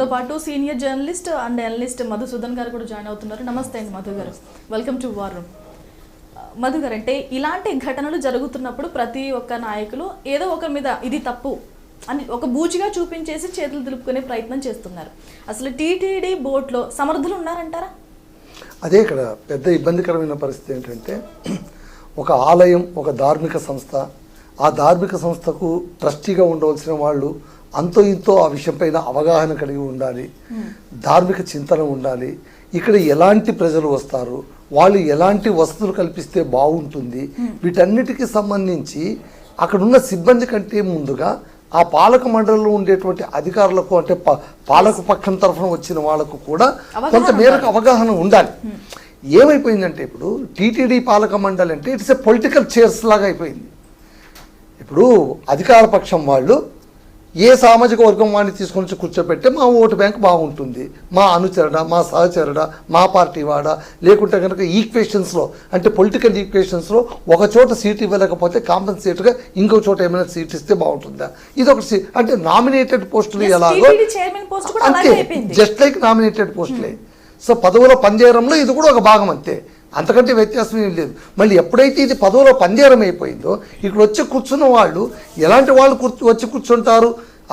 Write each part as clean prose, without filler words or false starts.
తో పాటు senior journalist and analyst Madhusudan గారు కూడా జాయిన్ అవుతున్నారు. నమస్తే అండి మధు గారు, welcome to war room. Madhu గారు, అంటే ఇలాంటి ఘటనలు జరుగుతున్నప్పుడు ప్రతి ఒక్క నాయకులు ఏదో ఒక మీద ఇది తప్పు అని ఒక బూచిగా చూపించేసి చేతులు దులుపుకునే ప్రయత్నం చేస్తున్నారు. అసలు టీటీడీ బోర్డులో సమర్థులు ఉన్నారంటారా? అదే ఇక్కడ పెద్ద ఇబ్బందికరమైన పరిస్థితి ఏంటంటే, ఒక ఆలయం, ఒక ధార్మిక సంస్థ, ఆ ధార్మిక సంస్థకు ట్రస్టీగా ఉండవలసిన వాళ్ళు అంతో ఇంతో ఆ విషయంపైన అవగాహన కలిగి ఉండాలి, ధార్మిక చింతన ఉండాలి. ఇక్కడ ఎలాంటి ప్రజలు వస్తారు, వాళ్ళు ఎలాంటి వసతులు కల్పిస్తే బాగుంటుంది, వీటన్నిటికీ సంబంధించి అక్కడున్న సిబ్బంది కంటే ముందుగా ఆ పాలక మండలిలో ఉండేటువంటి అధికారులకు, అంటే పాలక పక్షం తరఫున వచ్చిన వాళ్ళకు కూడా కొంత మేరకు అవగాహన ఉండాలి. ఏమైపోయిందంటే ఇప్పుడు టీటీడీ పాలక మండలి అంటే ఇట్స్ ఏ పొలిటికల్ చైర్స్ లాగా అయిపోయింది. ఇప్పుడు అధికార పక్షం వాళ్ళు ఏ సామాజిక వర్గం వాడిని తీసుకొని వచ్చి కూర్చోబెట్టే మా ఓటు బ్యాంక్ బాగుంటుంది, మా అనుచరణ, మా సహచరణ, మా పార్టీ వాడ, లేకుంటే కనుక ఈక్వేషన్స్లో అంటే పొలిటికల్ ఈక్వేషన్స్లో ఒక చోట సీట్ ఇవ్వలేకపోతే కాంపెన్సేట్గా ఇంకో చోట ఏమైనా సీట్ ఇస్తే బాగుంటుందా, ఇది ఒక అంటే నామినేటెడ్ పోస్టులు ఎలాగో అంతే, జస్ట్ లైక్ నామినేటెడ్ పోస్టులే. సో పదవుల పందేరంలో ఇది కూడా ఒక భాగం అంతే, అంతకంటే వ్యత్యాసం ఏం లేదు. మళ్ళీ ఎప్పుడైతే ఇది పదవులో పందేరం అయిపోయిందో ఇక్కడ వచ్చి కూర్చున్న వాళ్ళు ఎలాంటి వాళ్ళు వచ్చి కూర్చుంటారు,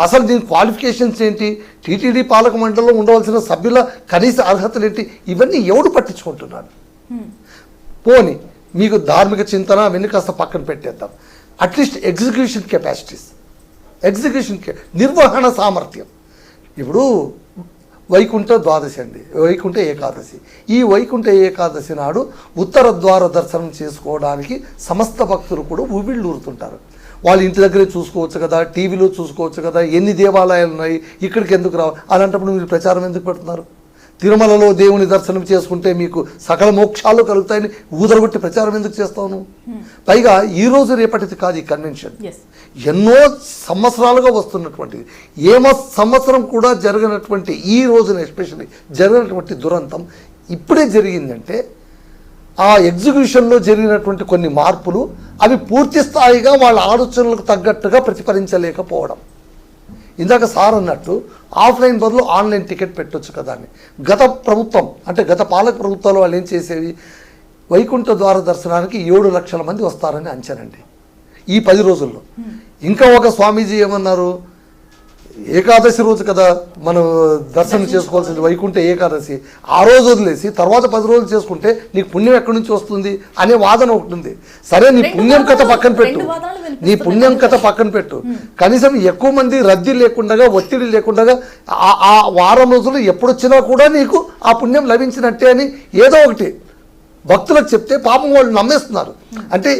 అసలు దీని క్వాలిఫికేషన్స్ ఏంటి, టీటీడీ పాలక మండలిలో ఉండవలసిన సభ్యుల కనీస అర్హతలు ఏంటి, ఇవన్నీ ఎవడు పట్టించుకుంటున్నాడు? పోని మీకు ధార్మిక చింతన అవన్నీ కాస్త పక్కన పెట్టేద్దాం. అట్లీస్ట్ ఎగ్జిక్యూషన్ కెపాసిటీస్, నిర్వహణ సామర్థ్యం. ఇప్పుడు వైకుంఠ ద్వాదశి అండి, వైకుంఠ ఏకాదశి. ఈ వైకుంఠ ఏకాదశి నాడు ఉత్తర ద్వార దర్శనం చేసుకోవడానికి సమస్త భక్తులు కూడా ఊబిళ్ళూరుతుంటారు. వాళ్ళు ఇంటి దగ్గరే చూసుకోవచ్చు కదా, టీవీలో చూసుకోవచ్చు కదా, ఎన్ని దేవాలయాలు ఉన్నాయి, ఇక్కడికి ఎందుకు రావాలి? అలాంటప్పుడు మీరు ప్రచారం ఎందుకు పెడుతున్నారు? తిరుమలలో దేవుని దర్శనం చేసుకుంటే మీకు సకల మోక్షాలు కలుగుతాయని ఊదరగొట్టి ప్రచారం ఎందుకు చేస్తావు? పైగా ఈ రోజు రేపటిది కాదు ఈ కన్వెన్షన్, ఎన్నో సంవత్సరాలుగా వస్తున్నటువంటిది. సంవత్సరం కూడా జరగనటువంటి ఈ రోజున ఎస్పెషల్లీ జరిగినటువంటి దురంతం ఇప్పుడే జరిగిందంటే ఆ ఎగ్జిక్యూషన్లో జరిగినటువంటి కొన్ని మార్పులు అవి పూర్తి స్థాయిగా వాళ్ళ ఆలోచనలకు తగ్గట్టుగా ప్రతిఫలించలేకపోవడం. ఇందాక సార్ అన్నట్టు ఆఫ్లైన్ బదులు ఆన్లైన్ టికెట్ పెట్టొచ్చు కదా అని. గత ప్రభుత్వం అంటే గత పాలక ప్రభుత్వాలు వాళ్ళు ఏం చేసేవి, వైకుంఠ ద్వార దర్శనానికి 7 లక్షల మంది వస్తారని అంచనండి ఈ 10 రోజుల్లో. ఇంకా ఒక స్వామీజీ ఏమన్నారు, ఏకాదశి రోజు కదా మనం దర్శనం చేసుకోవాల్సింది, వైకుంఠ ఏకాదశి, ఆ రోజు వదిలేసి తర్వాత 10 రోజులు చేసుకుంటే నీకు పుణ్యం ఎక్కడి నుంచి వస్తుంది అనే వాదన ఒకటి ఉంది. సరే, నీ పుణ్యం కథ పక్కన పెట్టు, కనీసం ఎక్కువ మంది రద్దీ లేకుండా, ఒత్తిడి లేకుండా ఆ వారం రోజులు ఎప్పుడొచ్చినా కూడా నీకు ఆ పుణ్యం లభించినట్టే అని ఏదో ఒకటి భక్తులకు చెప్తే పాపం వాళ్ళు నమ్మేస్తున్నారు. అంటే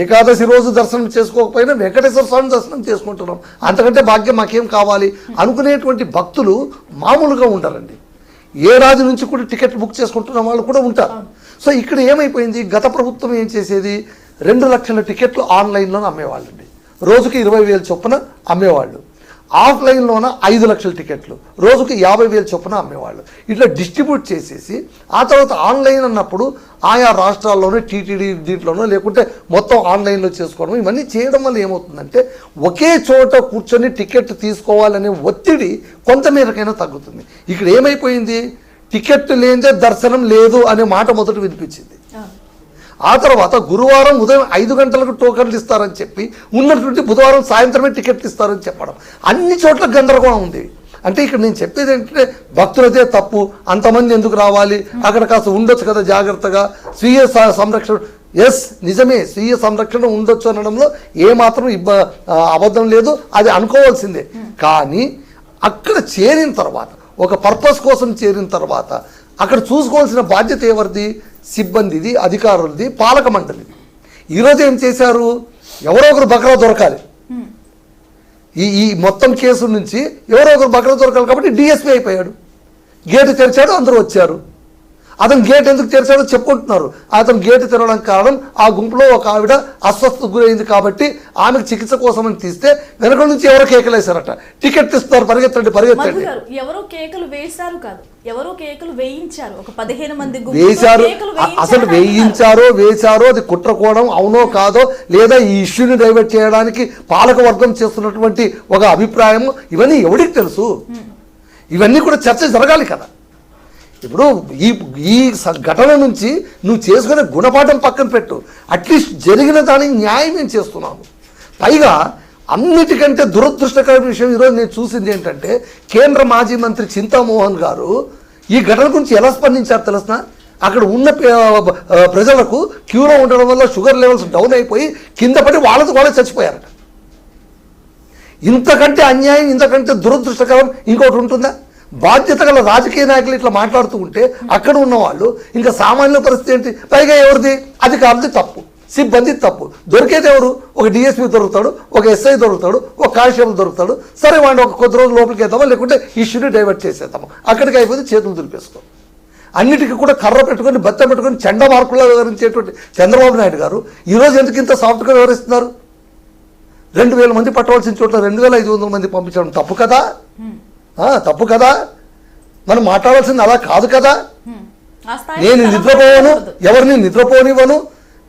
ఏకాదశి రోజు దర్శనం చేసుకోకపోయినా వెంకటేశ్వర స్వామి దర్శనం చేసుకుంటున్నాం, అంతకంటే భాగ్యం మాకేం కావాలి అనుకునేటువంటి భక్తులు మామూలుగా ఉండరండి. ఏడాది నుంచి కూడా టికెట్ బుక్ చేసుకుంటున్న వాళ్ళు కూడా ఉంటారు. సో ఇక్కడ ఏమైపోయింది, గత ప్రభుత్వం ఏం చేసేది, 2 లక్షల టికెట్లు ఆన్లైన్లోనే అమ్మేవాళ్ళండి, రోజుకి 20,000 చొప్పున అమ్మేవాళ్ళు. ఆఫ్లైన్లోన 5 లక్షల టికెట్లు రోజుకి 50,000 చొప్పున అమ్మేవాళ్ళు. ఇట్లా డిస్ట్రిబ్యూట్ చేసేసి ఆ తర్వాత ఆన్లైన్ అన్నప్పుడు ఆయా రాష్ట్రాల్లోనే టీటీడీ దీంట్లోనో లేకుంటే మొత్తం ఆన్లైన్లో చేసుకోవడం, ఇవన్నీ చేయడం వల్ల ఏమవుతుందంటే ఒకే చోట కూర్చొని టికెట్ తీసుకోవాలనే ఒత్తిడి కొంతమేరకైనా తగ్గుతుంది. ఇక్కడ ఏమైపోయింది, టికెట్ లేనిదే దర్శనం లేదు అనే మాట మొదట వినిపించింది. ఆ తర్వాత గురువారం ఉదయం 5 గంటలకు టోకన్లు ఇస్తారని చెప్పి ఉన్నటువంటి బుధవారం సాయంత్రమే టికెట్లు ఇస్తారని చెప్పడం, అన్ని చోట్ల గందరగోళం ఉంది. అంటే ఇక్కడ నేను చెప్పేది ఏంటంటే భక్తులదే తప్పు, అంతమంది ఎందుకు రావాలి, అక్కడ కాస్త ఉండొచ్చు కదా జాగ్రత్తగా, స్వీయ సంరక్షణ. ఎస్, నిజమే, స్వీయ సంరక్షణ ఉండొచ్చు అనడంలో ఏమాత్రం అబద్ధం లేదు, అది అనుకోవాల్సిందే. కానీ అక్కడ చేరిన తర్వాత, ఒక పర్పస్ కోసం చేరిన తర్వాత అక్కడ చూసుకోవాల్సిన బాధ్యత ఎవరిది, సిబ్బందిది, అధికారులది, పాలక మండలిది. ఈరోజు ఏం చేశారు, ఎవరో ఒకరు బకరా దొరకాలి, ఈ మొత్తం కేసు నుంచి ఎవరో ఒకరు బకరా దొరకాలి కాబట్టి డిఎస్పీ అయిపోయాడు. గేటు తెరిచాడు, అందరూ వచ్చారు. అతను గేట్ ఎందుకు తెరిచాడో చెప్పుకుంటున్నారు. అతను గేటు తెరవడానికి కారణం ఆ గుంపులో ఒక ఆవిడ అస్వస్థకు గురైంది కాబట్టి ఆమెకు చికిత్స కోసం అని తీస్తే వెనక నుంచి ఎవరో కేకలు వేశారట, టికెట్ ఇస్తారు పరిగెత్తండి. ఎవరో కేకలు వేశారు కాదు, ఎవరో కేకలు వేయించారు. ఒక 15 మంది వేశారు. అసలు వేశారో అది కుట్రకోవడం అవునో కాదో, లేదా ఈ ఇష్యూని డైవర్ట్ చేయడానికి పాలక వర్గం చేస్తున్నటువంటి ఒక అభిప్రాయం, ఇవన్నీ ఎవరికి తెలుసు? ఇవన్నీ కూడా చర్చ జరగాలి కదా. ఇప్పుడు ఈ ఈ ఘటన నుంచి నువ్వు చేసుకునే గుణపాఠం పక్కన పెట్టు, అట్లీస్ట్ జరిగిన దానికి న్యాయం మేము చేస్తున్నాము. పైగా అన్నిటికంటే దురదృష్టకరమైన విషయం ఈరోజు నేను చూసింది ఏంటంటే, కేంద్ర మాజీ మంత్రి చింతామోహన్ గారు ఈ ఘటన గురించి ఎలా స్పందించారు తెలుసిన? అక్కడ ఉన్న ప్రజలకు క్యూలో ఉండడం వల్ల షుగర్ లెవెల్స్ డౌన్ అయిపోయి కింద పడి వాళ్ళే చచ్చిపోయారట. ఇంతకంటే అన్యాయం, ఇంతకంటే దురదృష్టకరం ఇంకోటి ఉంటుందా? బాధ్యత గల రాజకీయ నాయకులు ఇట్లా మాట్లాడుతూ ఉంటే అక్కడ ఉన్న వాళ్ళు ఇంకా సామాన్య పరిస్థితి ఏంటి? పైగా ఎవరిది? అధికారులది తప్పు, సిబ్బంది తప్పు. దొరికేది ఎవరు? ఒక డిఎస్పీ దొరుకుతాడు, ఒక ఎస్ఐ దొరుకుతాడు, ఒక కానిస్టేబుల్ దొరుకుతాడు. సరే వాడిని ఒక కొద్ది రోజులు లోపలికి వేద్దామా, లేకుంటే ఇష్యూని డైవర్ట్ చేసేద్దామా, అక్కడికి అయిపోతే చేతులు దులిపేసుకో. అన్నిటికీ కూడా కర్ర పెట్టుకొని బెత్త పెట్టుకొని చెండ మార్కుల్లో వివరించేటువంటి చంద్రబాబు నాయుడు గారు ఈరోజు ఎందుకు ఇంత సాఫ్ట్గా వివరిస్తున్నారు? 2000 మంది పట్టవలసిన చోట్ల 2500 మంది పంపించడం తప్పు కదా? తప్పు కదా? మనం మాట్లాడాల్సింది అలా కాదు కదా. నేను నిద్రపోవను, ఎవరిని నిద్రపోనివ్వను,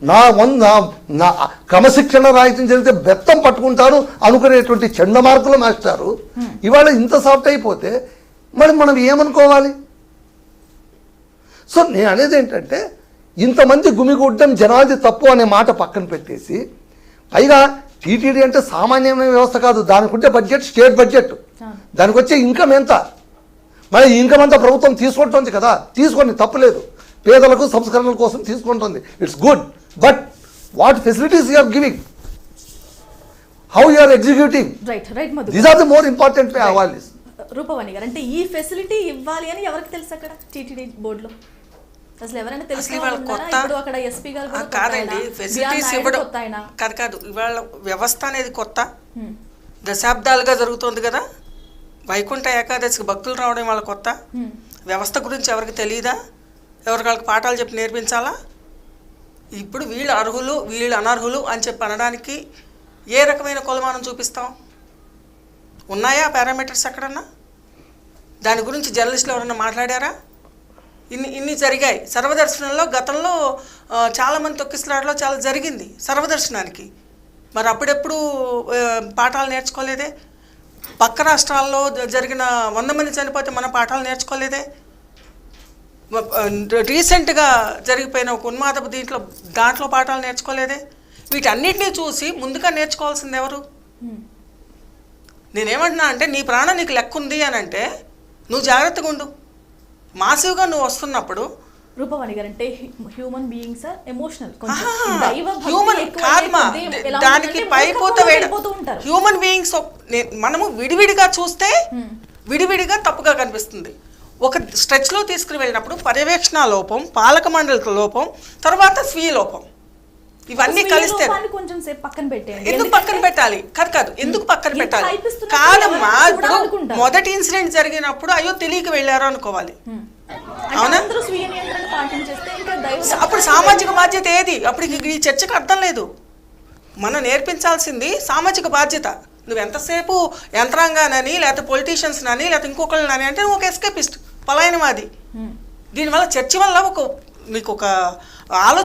నా క్రమశిక్షణ రాహిత్యం జరిగితే బెత్తం పట్టుకుంటాను అనుకునేటువంటి చెండ మార్కులు మాస్టారు ఇవాళ ఇంత సాఫ్ట్ అయిపోతే మరి మనం ఏమనుకోవాలి? సో నేను అనేది ఏంటంటే, ఇంతమంది గుమిగూడడం జనాది తప్పు అనే మాట పక్కన పెట్టేసి, పైగా టీటీడీ అంటే సామాన్యమైన వ్యవస్థ కాదు, దానికి ఉంటే బడ్జెట్ స్టేట్ బడ్జెట్, దానికి వచ్చే ఇన్కమ్ ఎంత, మరి ఇన్కమ్ అంతా ప్రభుత్వం తీసుకుంటుంది కదా, తీసుకొని తప్పులేదు, పేదలకు సంస్కరణల కోసం తీసుకుంటుంది, it's good. But what facilities you are giving, how you are executing, these are the more important way అవ్వాలి. రూపవాణి గారు, అంటే ఈ ఫెసిలిటీ ఇవ్వాలి అని ఎవరికి తెలుసు అక్కడ టీటీడీ బోర్డులో? అసలు ఎవరైనా తెలుసు? ఇప్పుడు అక్కడ ఎస్పీ గారు కాదండి, ఫెసిలిటీస్ ఇవ్వడం కాదు. ఇవాళ వ్యవస్థ అనేది కొత్త, దశాబ్దాలుగా జరుగుతుంది కదా. వైకుంఠ ఏకాదశికి భక్తులు రావడం వాళ్ళ కొత్త. వ్యవస్థ గురించి ఎవరికి తెలియదా? ఎవరికి వాళ్ళకి పాఠాలు చెప్పి నేర్పించాలా? ఇప్పుడు వీళ్ళు అర్హులు వీళ్ళు అనర్హులు అని చెప్పి అనడానికి ఏ రకమైన కొలమానం చూపిస్తాం? ఉన్నాయా పారామీటర్స్ ఎక్కడన్నా? దాని గురించి జర్నలిస్టులు ఎవరన్నా మాట్లాడారా? ఇన్ని జరిగాయి. సర్వదర్శనంలో గతంలో చాలామంది తొక్కిసలాటలో చాలా జరిగింది సర్వదర్శనానికి. మరి అప్పుడెప్పుడు పాఠాలు నేర్చుకోలేదే? పక్క రాష్ట్రాల్లో జరిగిన 100 మంది చనిపోతే మన పాఠాలు నేర్చుకోలేదే? రీసెంట్గా జరిగిపోయిన ఒక ఉన్మాదపు దాంట్లో పాఠాలు నేర్చుకోలేదే? వీటన్నిటినీ చూసి ముందుగా నేర్చుకోవాల్సింది ఎవరు? నేనేమంటున్నా అంటే, నీ ప్రాణం నీకు లెక్క ఉంది అని అంటే నువ్వు జాగ్రత్తగా ఉండు. మాసివ్గా నువ్వు వస్తున్నప్పుడు రూపవాణి గారు, అంటే human beings are emotional. Human కాదుమా, దానికి పైపోత వేయడం. హ్యూమన్ బీయింగ్స్ మనము విడివిడిగా చూస్తే విడివిడిగా తప్పుగా కనిపిస్తుంది. ఒక స్ట్రెచ్లో తీసుకుని వెళ్ళినప్పుడు పర్యవేక్షణ లోపం, పాలక మండలి లోపం, తర్వాత స్వీయ లోపం, ఇవన్నీ కలిస్తే కొంచెం సేపు పక్కన పెట్టేయండి. ఎందుకు పక్కన పెట్టాలి? కాదు, ఎందుకు పక్కన పెట్టాలి? కాదమ్మా, ఇప్పుడు మొదటి ఇన్సిడెంట్ జరిగినప్పుడు అయ్యో తెలియక వెళ్ళారు అనుకోవాలి, అవునా? అప్పుడు సామాజిక బాధ్యత ఏది? అప్పుడు ఈ చర్చకు అర్థం లేదు. మనం నేర్పించాల్సింది సామాజిక బాధ్యత. నువ్వు ఎంతసేపు యంత్రాంగానని, లేకపోతే పొలిటీషియన్స్ అని, లేకపోతే ఇంకొకళ్ళని అంటే నువ్వు ఒక ఎస్కేపిస్ట్, పలాయనవాది. దీనివల్ల చర్చ వల్ల నీకు ఒక ఆలోచన